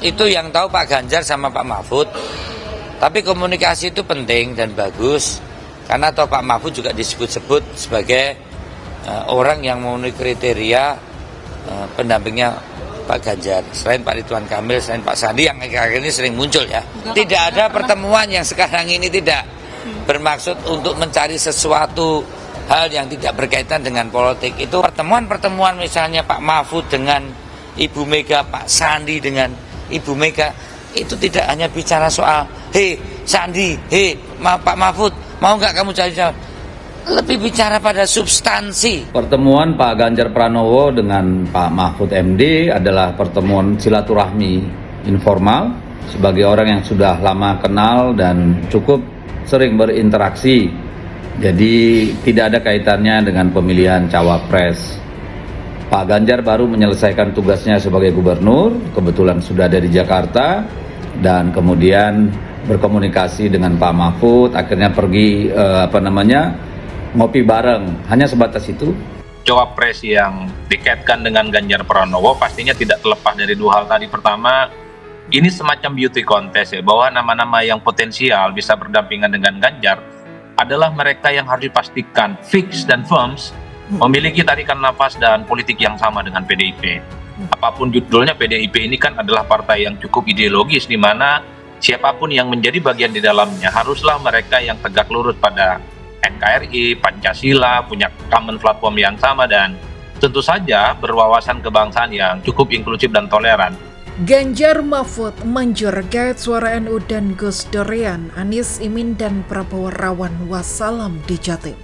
Itu yang tahu Pak Ganjar sama Pak Mahfud. Tapi komunikasi itu penting dan bagus. Karena toh Pak Mahfud juga disebut-sebut sebagai orang yang memenuhi kriteria pendampingnya Pak Ganjar. Selain Pak Ridwan Kamil, selain Pak Sandi yang akhir-akhir ini sering muncul ya. Tidak ada pertemuan yang sekarang ini tidak bermaksud untuk mencari sesuatu hal yang tidak berkaitan dengan politik. Itu pertemuan-pertemuan misalnya Pak Mahfud dengan Ibu Mega, Pak Sandi dengan Ibu Mega, itu tidak hanya bicara soal hei Sandi, hei Pak Mahfud, mau nggak kamu cari-cari, lebih bicara pada substansi. Pertemuan Pak Ganjar Pranowo dengan Pak Mahfud MD adalah pertemuan silaturahmi informal sebagai orang yang sudah lama kenal dan cukup sering berinteraksi. Jadi tidak ada kaitannya dengan pemilihan cawapres. Pak Ganjar baru menyelesaikan tugasnya sebagai gubernur, kebetulan sudah ada di Jakarta, dan kemudian berkomunikasi dengan Pak Mahfud, akhirnya pergi ngopi bareng, hanya sebatas itu. Cawapres yang dikaitkan dengan Ganjar Pranowo pastinya tidak terlepas dari dua hal tadi. Pertama, ini semacam beauty contest ya, bahwa nama-nama yang potensial bisa berdampingan dengan Ganjar adalah mereka yang harus dipastikan fix dan firms memiliki tarikan nafas dan politik yang sama dengan PDIP. Apapun judulnya, PDIP ini kan adalah partai yang cukup ideologis, di mana siapapun yang menjadi bagian di dalamnya haruslah mereka yang tegak lurus pada NKRI, Pancasila, punya common platform yang sama, dan tentu saja berwawasan kebangsaan yang cukup inklusif dan toleran. Ganjar Mahfud manjur gait suara NU dan Gus Durian, Anies Imin dan Prabowo rawan wassalam di Jatim.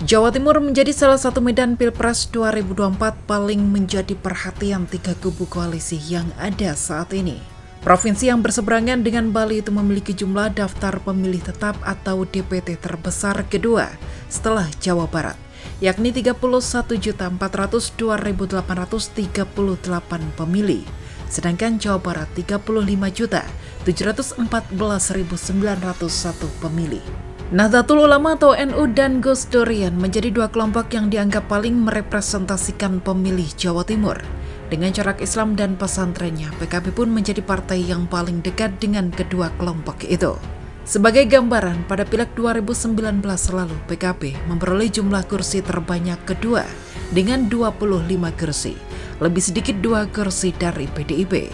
Jawa Timur menjadi salah satu medan Pilpres 2024 paling menjadi perhatian tiga kubu koalisi yang ada saat ini. Provinsi yang berseberangan dengan Bali itu memiliki jumlah daftar pemilih tetap atau DPT terbesar kedua setelah Jawa Barat, yakni 31.402.838 pemilih, sedangkan Jawa Barat 35.714.901 pemilih. Nahdlatul Ulama atau NU dan Gus Durian menjadi dua kelompok yang dianggap paling merepresentasikan pemilih Jawa Timur. Dengan corak Islam dan pesantrennya, PKB pun menjadi partai yang paling dekat dengan kedua kelompok itu. Sebagai gambaran, pada Pileg 2019 lalu, PKB memperoleh jumlah kursi terbanyak kedua dengan 25 kursi, lebih sedikit 2 kursi dari PDIP.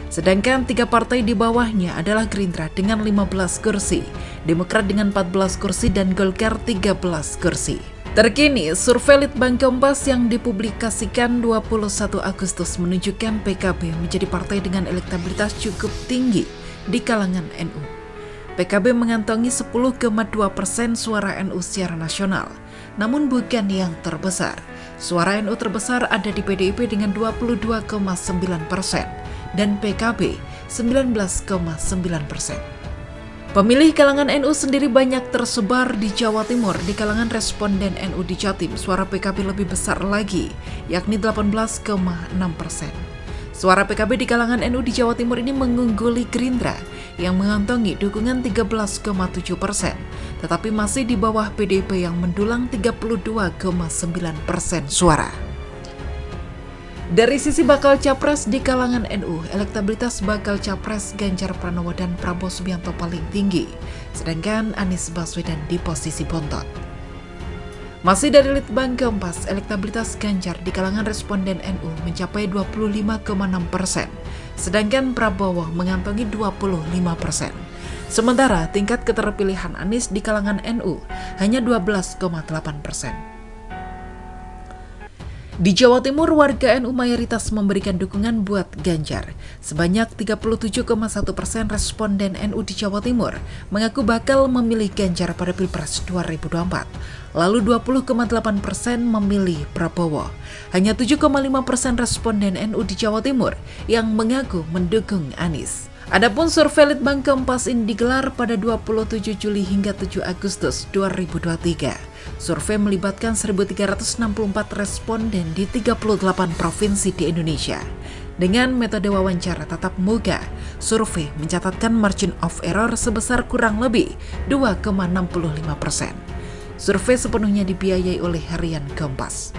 Sedangkan tiga partai di bawahnya adalah Gerindra dengan 15 kursi, Demokrat dengan 14 kursi, dan Golkar 13 kursi. Terkini, survei Litbang Kompas yang dipublikasikan 21 Agustus menunjukkan PKB menjadi partai dengan elektabilitas cukup tinggi di kalangan NU. PKB mengantongi 10,2% suara NU secara nasional, namun bukan yang terbesar. Suara NU terbesar ada di PDIP dengan 22,9%. Dan PKB 19,9%. Pemilih kalangan NU sendiri banyak tersebar di Jawa Timur. Di kalangan responden NU di Jatim, suara PKB lebih besar lagi, yakni 18,6%. Suara PKB di kalangan NU di Jawa Timur ini mengungguli Gerindra yang mengantongi dukungan 13,7%, tetapi masih di bawah PDIP yang mendulang 32,9% suara. Dari sisi bakal capres di kalangan NU, elektabilitas bakal capres Ganjar Pranowo dan Prabowo Subianto paling tinggi, sedangkan Anies Baswedan di posisi bontot. Masih dari Litbang Kompas, elektabilitas Ganjar di kalangan responden NU mencapai 25,6%, sedangkan Prabowo mengantongi 25%. Sementara tingkat keterpilihan Anies di kalangan NU hanya 12,8%. Di Jawa Timur, warga NU mayoritas memberikan dukungan buat Ganjar. Sebanyak 37,1% responden NU di Jawa Timur mengaku bakal memilih Ganjar pada Pilpres 2024. Lalu 20,8% memilih Prabowo. Hanya 7,5% responden NU di Jawa Timur yang mengaku mendukung Anies. Adapun survei Litbang Kompas ini digelar pada 27 Juli hingga 7 Agustus 2023. Survei melibatkan 1.364 responden di 38 provinsi di Indonesia. Dengan metode wawancara tatap muka, survei mencatatkan margin of error sebesar kurang lebih 2,65%. Survei sepenuhnya dibiayai oleh Harian Kompas.